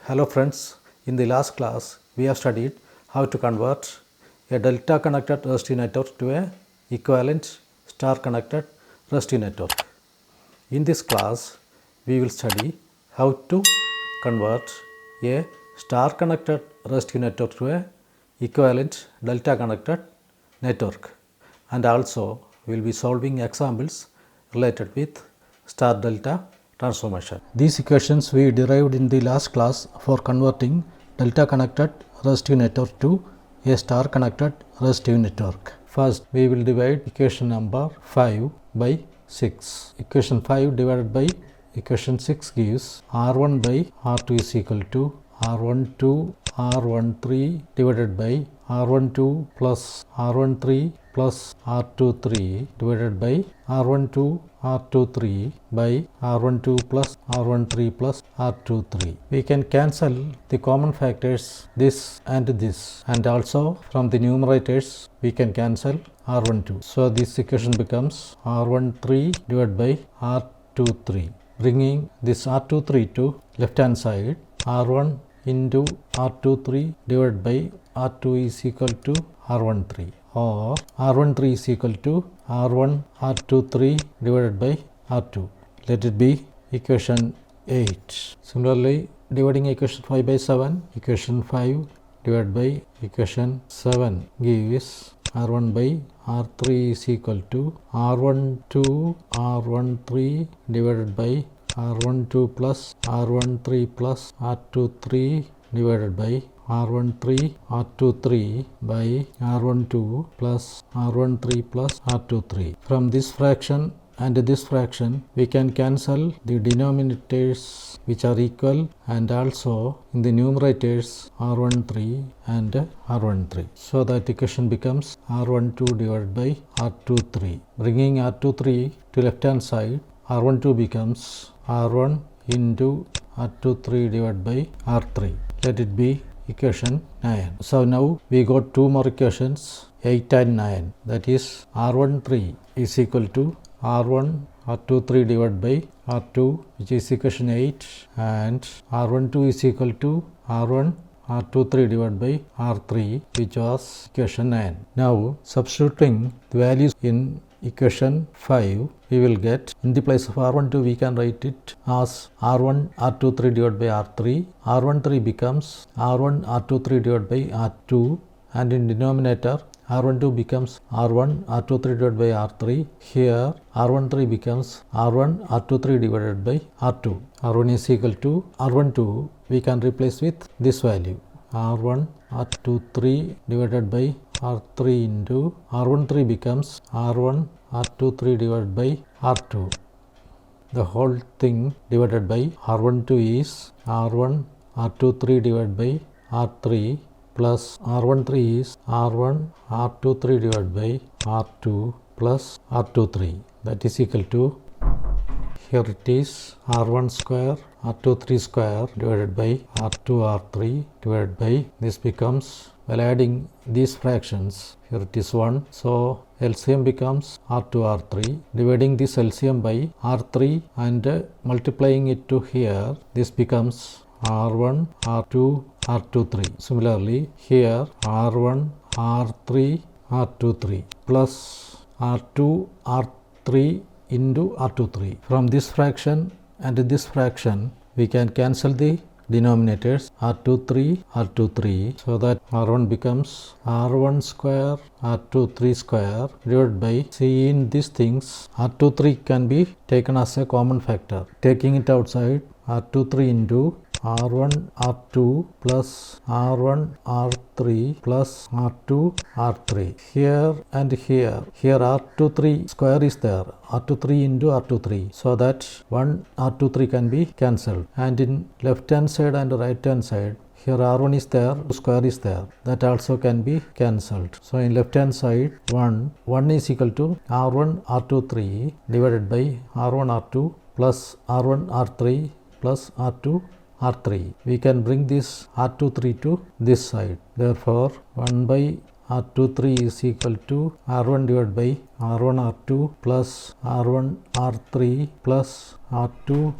Hello friends, in the last class we have studied how to convert a delta connected resistive network to a equivalent star connected resistive network. In this class we will study how to convert a star connected resistive network to a equivalent delta connected network, and also we will be solving examples related with star delta transformation. These equations we derived in the last class for converting delta connected resistive network to a star connected resistive network. First we will divide equation number 5 by 6. Equation 5 divided by equation 6 gives R1 by R2 is equal to R12 R13 divided by R12 plus R13 plus R23 divided by R12 R23 by R12 plus R13 plus R23. We can cancel the common factors this and this, and also from the numerators we can cancel R12. So this equation becomes R13 divided by R23. Bringing this R23 to left hand side, R1 into R23 divided by R2 is equal to R13, or R13 is equal to R1 R23 divided by R2. Let it be equation 8. Similarly, dividing equation 5 by 7, equation 5 divided by equation 7 gives R1 by R3 is equal to R12 R13 divided by R12 plus R13 plus R23 divided by R13 R23 by R12 plus R13 plus R23. From this fraction and this fraction we can cancel the denominators which are equal, and also in the numerators R13 and R13. So that equation becomes R12 divided by R23. Bringing R23 to left hand side, R12 becomes R1 into R23 divided by R3. Let it be equation 9. So now we got two more equations, 8 and 9. That is R13 is equal to R1 R23 divided by R2, which is equation 8, and R12 is equal to R1 R23 divided by R3, which was equation 9. Now substituting the values in equation 5, we will get, in the place of R12 we can write it as R1 R23 divided by R3. R13 becomes R1 R23 divided by R2, and in denominator R12 becomes R1 R23 divided by R3. Here R13 becomes R1 R23 divided by R2. R1 is equal to R12, we can replace with this value, R1 R23 divided by R3 into R13 becomes R1 R23 divided by R2. The whole thing divided by R12 is R1 R23 divided by R3 plus R13 is R1 R23 divided by R2 plus R23. That is equal to, here it is R1 square R23 square divided by R2 R3 divided by, this becomes, while adding these fractions, here it is 1, so LCM becomes R2 R3. Dividing this LCM by R3 and multiplying it to here, this becomes R1 R2 R23. Similarly, here R1 R3 R23 plus R2 R3 into R23. From this fraction and this fraction we can cancel the denominators R23 R23, so that R1 becomes R1 square R23 square divided by, see in these things R23 can be taken as a common factor. Taking it outside, R23 into R1 R2 plus R1 R3 plus R2 R3. Here and here R23 square is there, R23 into R23, so that one R23 can be cancelled, and in left hand side and right hand side, here R1 is there, square is there, that also can be cancelled. So in left hand side, 1 is equal to R1 R23 divided by R1 R2 plus R1 R3 plus R2 R3. We can bring this R23 to this side. Therefore, 1 by R23 is equal to R1 divided by R1 R2 plus R1 R3 plus R2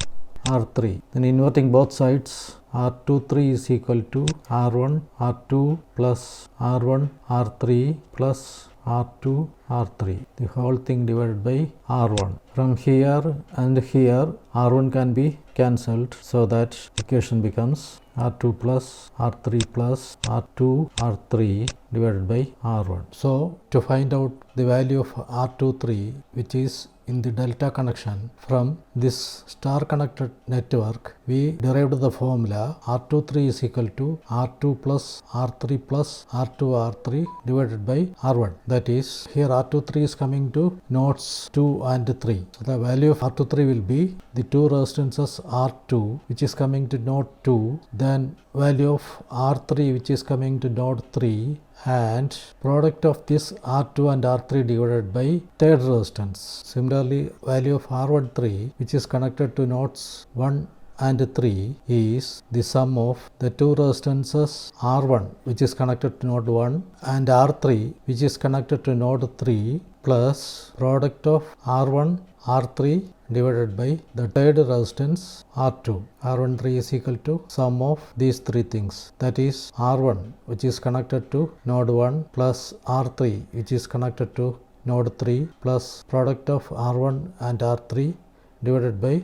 R3. Then inverting both sides, R23 is equal to R1 R2 plus R1 R3 plus R2 R3, the whole thing divided by R1. From here and here R1 can be cancelled, so that equation becomes R2 plus R3 plus R2 R3 divided by R1. So to find out the value of R23, which is in the delta connection, from this star connected network we derived the formula R23 is equal to R2 plus R3 plus R2 R3 divided by R1. That is, here R23 is coming to nodes 2 and 3. So the value of R23 will be the two resistances R2 which is coming to node 2, then value of R3 which is coming to node 3, and product of this R2 and R3 divided by third resistance. Similarly, value of R13 which is connected to nodes 1 and 3 is the sum of the two resistances R1 which is connected to node 1 and R3 which is connected to node 3 plus product of R1 R3 divided by the third resistance R2. R13 is equal to sum of these three things, that is R1 which is connected to node 1 plus R3 which is connected to node 3 plus product of R1 and R3 divided by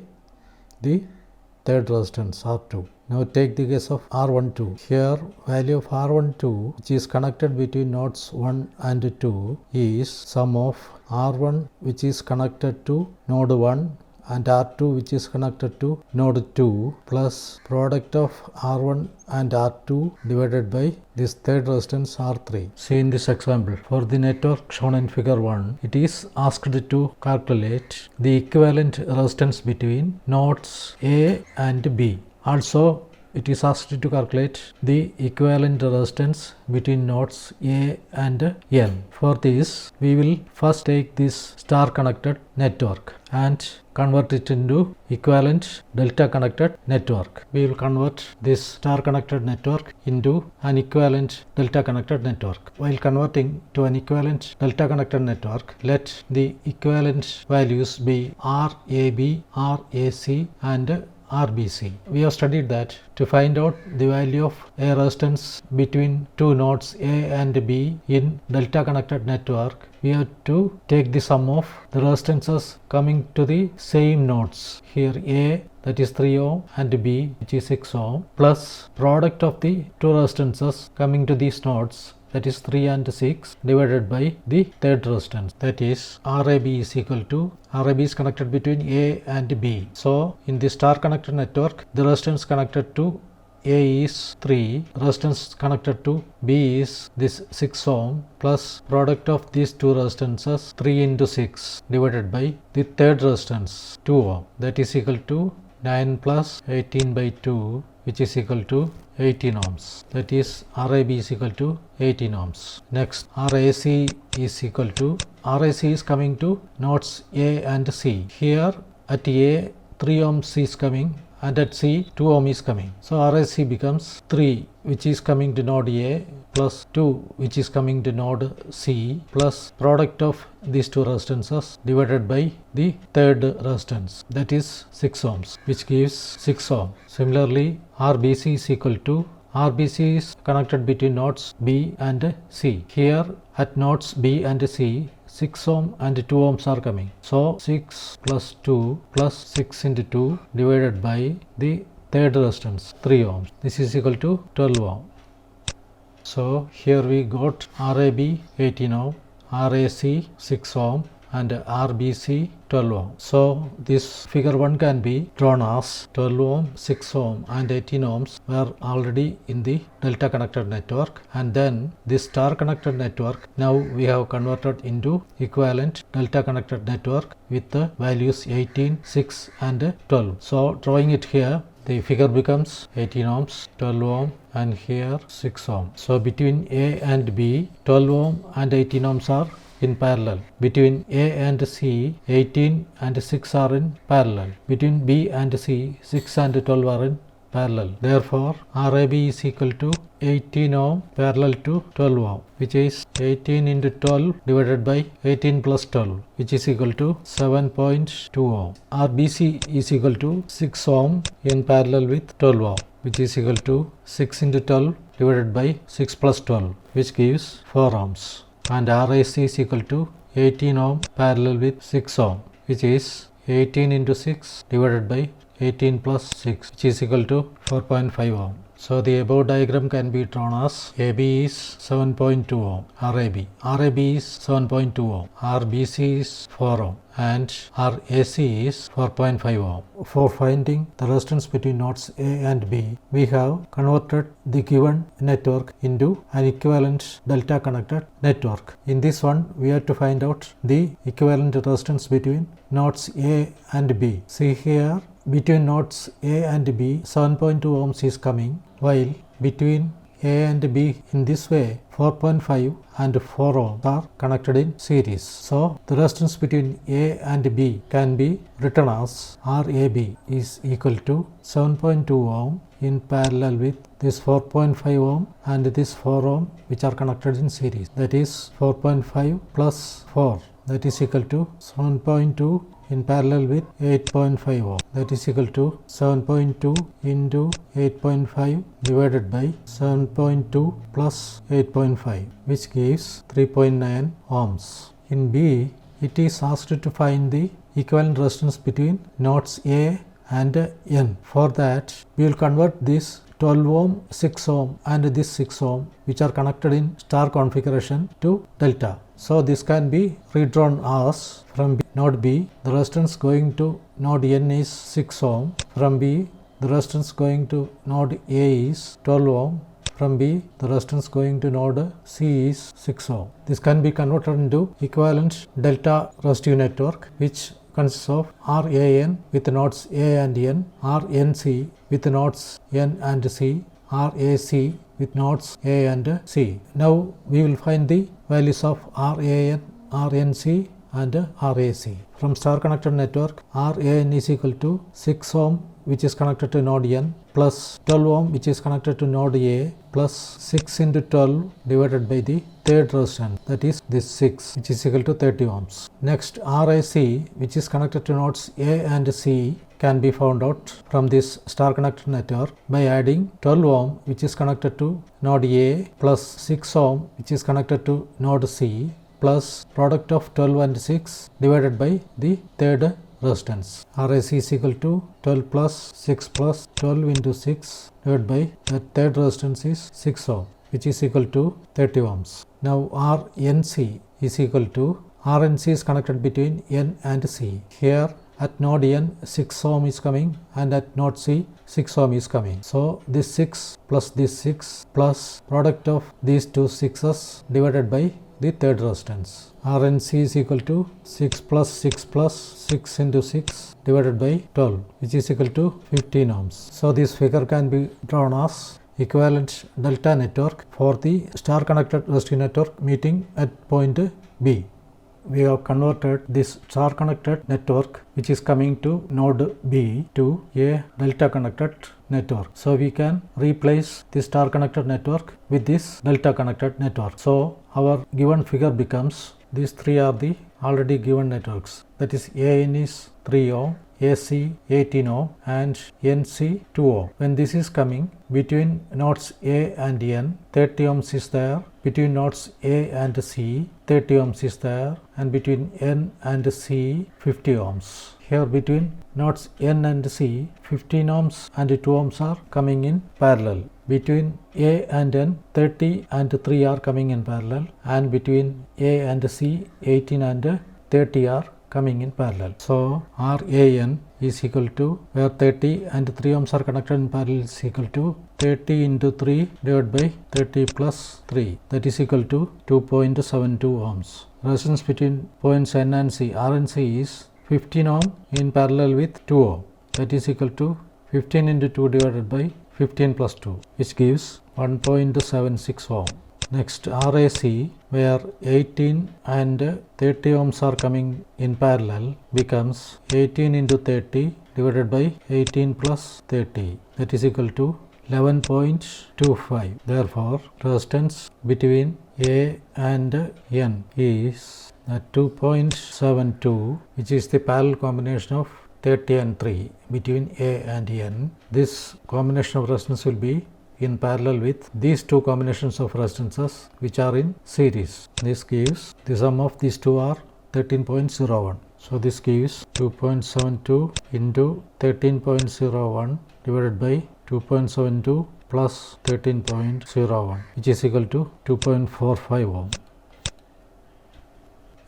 the third resistance R2. Now take the case of R12. Here value of R12 which is connected between nodes 1 and 2 is sum of R1 which is connected to node 1 and R2 which is connected to node 2 plus product of R1 and R2 divided by this third resistance R3. See in this example, for the network shown in figure 1, it is asked to calculate the equivalent resistance between nodes A and B. Also, it is asked to calculate the equivalent resistance between nodes A and N. For this, we will first take this star connected network and convert it into equivalent delta connected network. We will convert this star connected network into an equivalent delta connected network. While converting to an equivalent delta connected network, let the equivalent values be RAB, RAC and RBC. We have studied that to find out the value of a resistance between two nodes A and B in delta connected network, we have to take the sum of the resistances coming to the same nodes. Here A, that is 3 ohm, and B, which is 6 ohm, plus product of the two resistances coming to these nodes, that is 3 and 6, divided by the third resistance, that is RAB is equal to, RAB is connected between A and B. So in the star connected network, the resistance connected to A is 3, resistance connected to B is this 6 ohm, plus product of these two resistances 3 into 6 divided by the third resistance 2 ohm, that is equal to 9 plus 18 by 2, which is equal to 18 ohms. That is RAB is equal to 18 ohms. Next, RAC is equal to, RAC is coming to nodes A and C. Here at A 3 ohms is coming and at C 2 ohm is coming. So RAC becomes 3 which is coming to node A plus 2 which is coming to node C plus product of these two resistances divided by the third resistance, that is 6 ohms, which gives 6 ohm. Similarly, RBC is equal to, RBC is connected between nodes B and C. Here at nodes B and C, 6 ohm and 2 ohms are coming. So 6 plus 2 plus 6 into 2 divided by the third resistance 3 ohms. This is equal to 12 ohm. So here we got RAB 18 ohm, RAC 6 ohm and RBC 12 ohm. So this figure 1 can be drawn as 12 ohm, 6 ohm and 18 ohms were already in the delta connected network, and then this star connected network now we have converted into equivalent delta connected network with the values 18, 6 and 12. So drawing it here, the figure becomes 18 ohms, 12 ohm and here 6 ohm. So between A and B, 12 ohm and 18 ohms are in parallel. Between A and C, 18 and 6 are in parallel. Between B and C, 6 and 12 are in parallel. Therefore, RAB is equal to 18 ohm parallel to 12 ohm, which is 18 into 12 divided by 18 plus 12, which is equal to 7.2 ohm. RBC is equal to 6 ohm in parallel with 12 ohm. which is equal to 6 into 12 divided by 6 plus 12, which gives 4 ohms, and RAC is equal to 18 ohm parallel with 6 ohm, which is 18 into 6 divided by 18 plus 6, which is equal to 4.5 ohm. So the above diagram can be drawn as AB is 7.2 ohm, RAB is 7.2 ohm, RBC is 4 ohm, and RAC is 4.5 ohm. For finding the resistance between nodes A and B, we have converted the given network into an equivalent delta connected network. In this one, we have to find out the equivalent resistance between nodes A and B. See here, between nodes A and B, 7.2 ohms is coming, while between A and B in this way 4.5 and 4 ohms are connected in series. So the resistance between A and B can be written as RAB is equal to 7.2 ohm in parallel with this 4.5 ohm and this 4 ohm, which are connected in series. That is 4.5 plus 4, that is equal to 7.2 in parallel with 8.5 ohm, that is equal to 7.2 into 8.5 divided by 7.2 plus 8.5, which gives 3.9 ohms. In B, it is asked to find the equivalent resistance between nodes A and N. For that, we will convert this 12 ohm, 6 ohm and this 6 ohm, which are connected in star configuration, to delta. So this can be redrawn as, from node B, the resistance going to node N is 6 ohm. From B, the resistance going to node A is 12 ohm. From B, the resistance going to node C is 6 ohm. This can be converted into equivalent delta resistive network, which consists of RAN with nodes A and N, RNC with nodes N and C, RAC with nodes A and C. Now we will find the values of RAN, RNC and RAC. From star connected network, RAN is equal to 6 ohm, which is connected to node N, plus 12 ohm, which is connected to node A, plus 6 into 12 divided by the third resistance, that is this 6, which is equal to 30 ohms. Next, RAC, which is connected to nodes A and C, can be found out from this star connected network by adding 12 ohm, which is connected to node A, plus 6 ohm, which is connected to node C, plus product of 12 and 6 divided by the third resistance. RAC is equal to 12 plus 6 plus 12 into 6 divided by the third resistance is 6 ohm, which is equal to 30 ohms. Now RNC is equal to, RNC is connected between N and C. Here at node N 6 ohm is coming and at node C 6 ohm is coming. So this 6 plus this 6 plus product of these two 6's divided by the third resistance. RNC is equal to 6 plus 6 plus 6 into 6 divided by 12, which is equal to 15 ohms. So this figure can be drawn as equivalent delta network for the star connected resistive network meeting at point B. We have converted this star connected network, which is coming to node B, to a delta connected network. So we can replace this star connected network with this delta connected network. So our given figure becomes, these three are the already given networks, that is AN is 3 ohm, AC 18 ohm and NC 2 ohm. When this is coming, between nodes A and N 30 ohms is there, between nodes A and C 30 ohms is there, and between N and C 50 ohms. Here between nodes N and C 15 ohms and 2 ohms are coming in parallel. Between A and N 30 and 3 are coming in parallel, and between A and C 18 and 30 are coming in parallel. So RAN is equal to, where 30 and 3 ohms are connected in parallel, is equal to 30 into 3 divided by 30 plus 3, that is equal to 2.72 ohms. Resistance between points N and C, RNC, is 15 ohm in parallel with 2 ohm, that is equal to 15 into 2 divided by 15 plus 2, which gives 1.76 ohm. Next, RAC, where 18 and 30 ohms are coming in parallel, becomes 18 into 30 divided by 18 plus 30, that is equal to 11.25. Therefore, resistance between A and N is 2.72, which is the parallel combination of 30 and 3 between A and N. This combination of resistance will be in parallel with these two combinations of resistances which are in series. This gives the sum of these two are 13.01. So this gives 2.72 into 13.01 divided by 2.72 plus 13.01, which is equal to 2.45 ohm.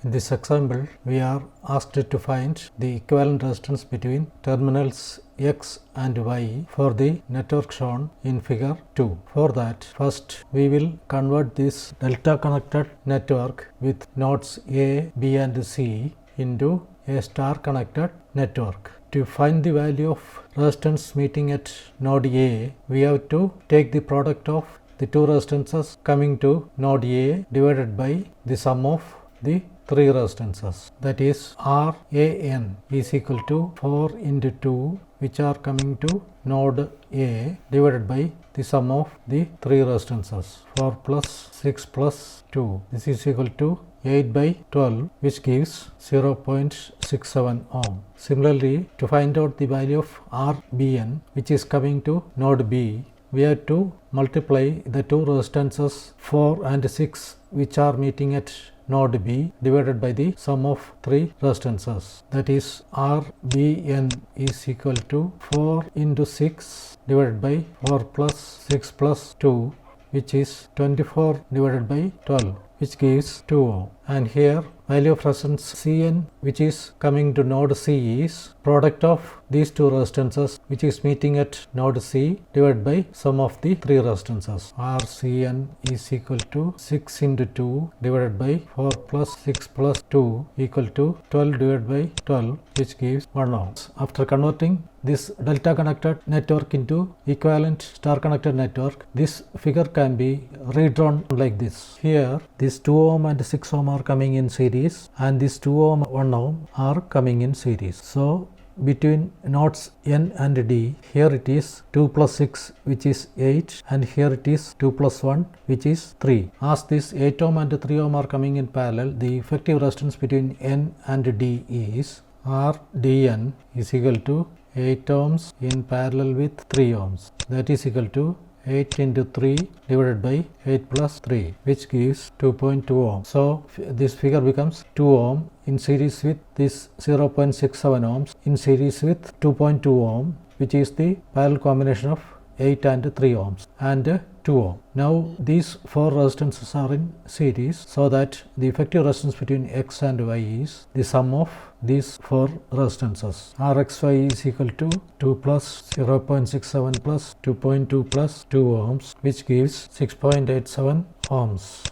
In this example, we are asked to find the equivalent resistance between terminals X and Y for the network shown in figure 2. For that, first we will convert this delta connected network with nodes A, B and C into a star connected network. To find the value of resistance meeting at node A, we have to take the product of the two resistances coming to node A divided by the sum of the three resistances, that is RAN is equal to 4 into 2 which are coming to node A divided by the sum of the three resistances 4 plus 6 plus 2. This is equal to 8 by 12, which gives 0.67 ohm. Similarly, to find out the value of RBN which is coming to node B, we have to multiply the two resistances 4 and 6 which are meeting at node B divided by the sum of three resistances, that is RBN is equal to 4 into 6 divided by 4 plus 6 plus 2, which is 24 divided by 12, which gives 2 ohm. And here value of resistance Cn which is coming to node C is product of these two resistances which is meeting at node C divided by sum of the three resistances. Rcn is equal to 6 into 2 divided by 4 plus 6 plus 2 equal to 12 divided by 12, which gives 1 ohm. After converting this delta connected network into equivalent star connected network, this figure can be redrawn like this. Here this 2 ohm and 6 ohm are coming in series and this 2 ohm 1 ohm are coming in series. So between nodes N and D, here it is 2 plus 6 which is 8 and here it is 2 plus 1 which is 3. As this 8 ohm and 3 ohm are coming in parallel, the effective resistance between N and D is RDN is equal to 8 ohms in parallel with 3 ohms, that is equal to 8 into 3 divided by 8 plus 3, which gives 2.2 ohm. So this figure becomes 2 ohm in series with this 0.67 ohms in series with 2.2 ohm, which is the parallel combination of 8 and 3 ohms and 2 ohm. Now these four resistances are in series, so that the effective resistance between X and Y is the sum of these four resistances. Rxy is equal to 2 plus 0.67 plus 2.2 plus 2 ohms, which gives 6.87 ohms.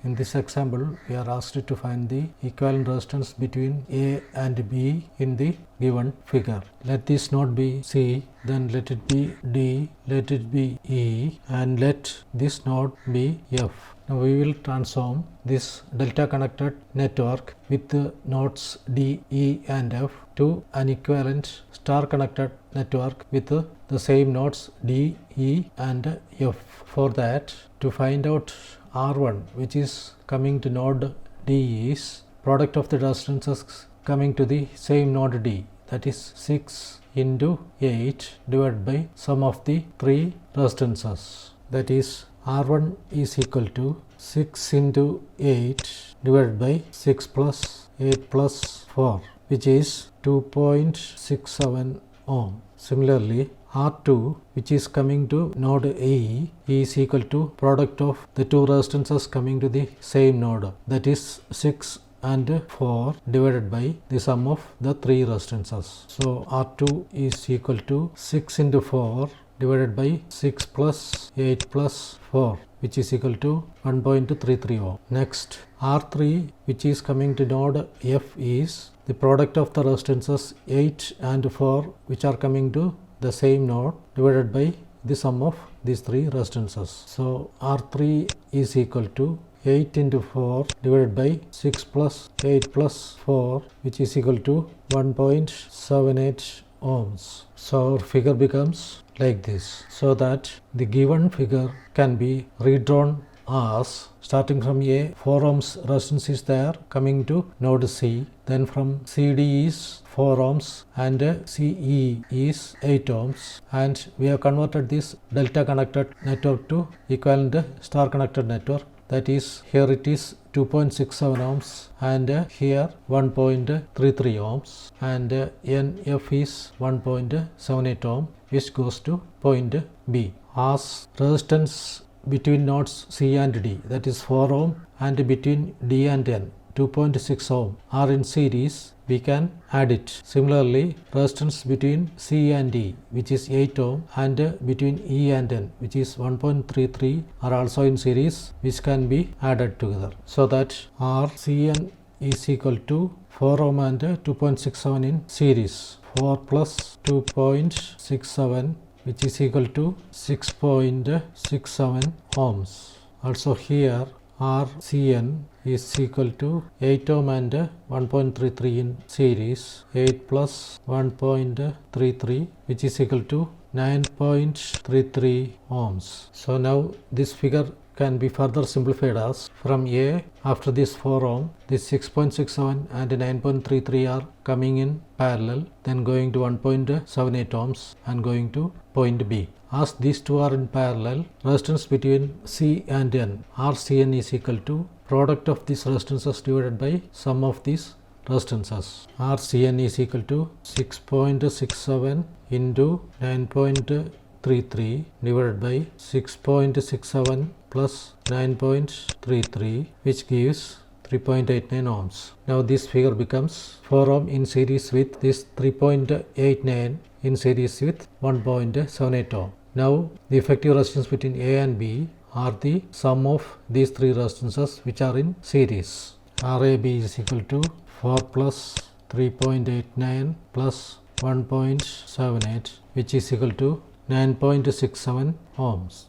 In this example, we are asked to find the equivalent resistance between A and B in the given figure. Let this node be C, then let it be D, let it be E, and let this node be F. Now we will transform this delta connected network with the nodes D, E and F to an equivalent star connected network with the same nodes D, E and F. For that, to find out R1 which is coming to node D is product of the resistances coming to the same node D, that is 6 into 8 divided by sum of the three resistances, that is R1 is equal to 6 into 8 divided by 6 plus 8 plus 4, which is 2.67 ohm. Similarly, R2 which is coming to node E is equal to product of the two resistances coming to the same node, that is 6 and 4 divided by the sum of the three resistances. So R2 is equal to 6 into 4 divided by 6 plus 8 plus 4, which is equal to 1.33 ohm. Next, R3 which is coming to node F is the product of the resistances 8 and 4 which are coming to the same node divided by the sum of these three resistances. So R3 is equal to 8 into 4 divided by 6 plus 8 plus 4, which is equal to 1.78 ohms. So our figure becomes like this, so that the given figure can be redrawn as starting from A 4 ohms resistance is there coming to node C, then from CD is 4 ohms and CE is 8 ohms, and we have converted this delta connected network to equivalent star connected network. That is, here it is 2.67 ohms and here 1.33 ohms, and NF is 1.78 ohm, which goes to point B. As resistance between nodes C and D, that is 4 ohm, and between D and N 2.6 ohm are in series, we can add it. Similarly, resistance between C and D, which is 8 ohm, and between E and N, which is 1.33, are also in series, which can be added together. So that RCN is equal to 4 ohm and 2.67 in series. 4 plus 2.67, which is equal to 6.67 ohms. Also here RCN is equal to 8 ohm and 1.33 in series. 8 plus 1.33, which is equal to 9.33 ohms. So now this figure can be further simplified as from A, after this 4 ohm, this 6.67 and 9.33 are coming in parallel, then going to 1.78 ohms and going to point B. As these two are in parallel, resistance between C and N, RCN, is equal to product of these resistances divided by sum of these resistances. RCN is equal to 6.67 into 9.33 divided by 6.67 plus 9.33, which gives 3.89 ohms. Now this figure becomes 4 ohm in series with this 3.89 in series with 1.78 ohm. Now the effective resistance between A and B are the sum of these three resistances which are in series. RAB is equal to 4 plus 3.89 plus 1.78, which is equal to 9.67 ohms.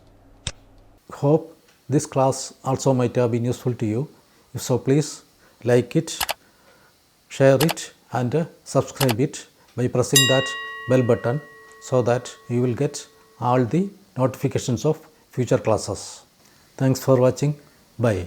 Hope this class also might have been useful to you. If so, please like it, share it, and subscribe it by pressing that bell button so that you will get all the notifications of future classes. Thanks for watching. Bye.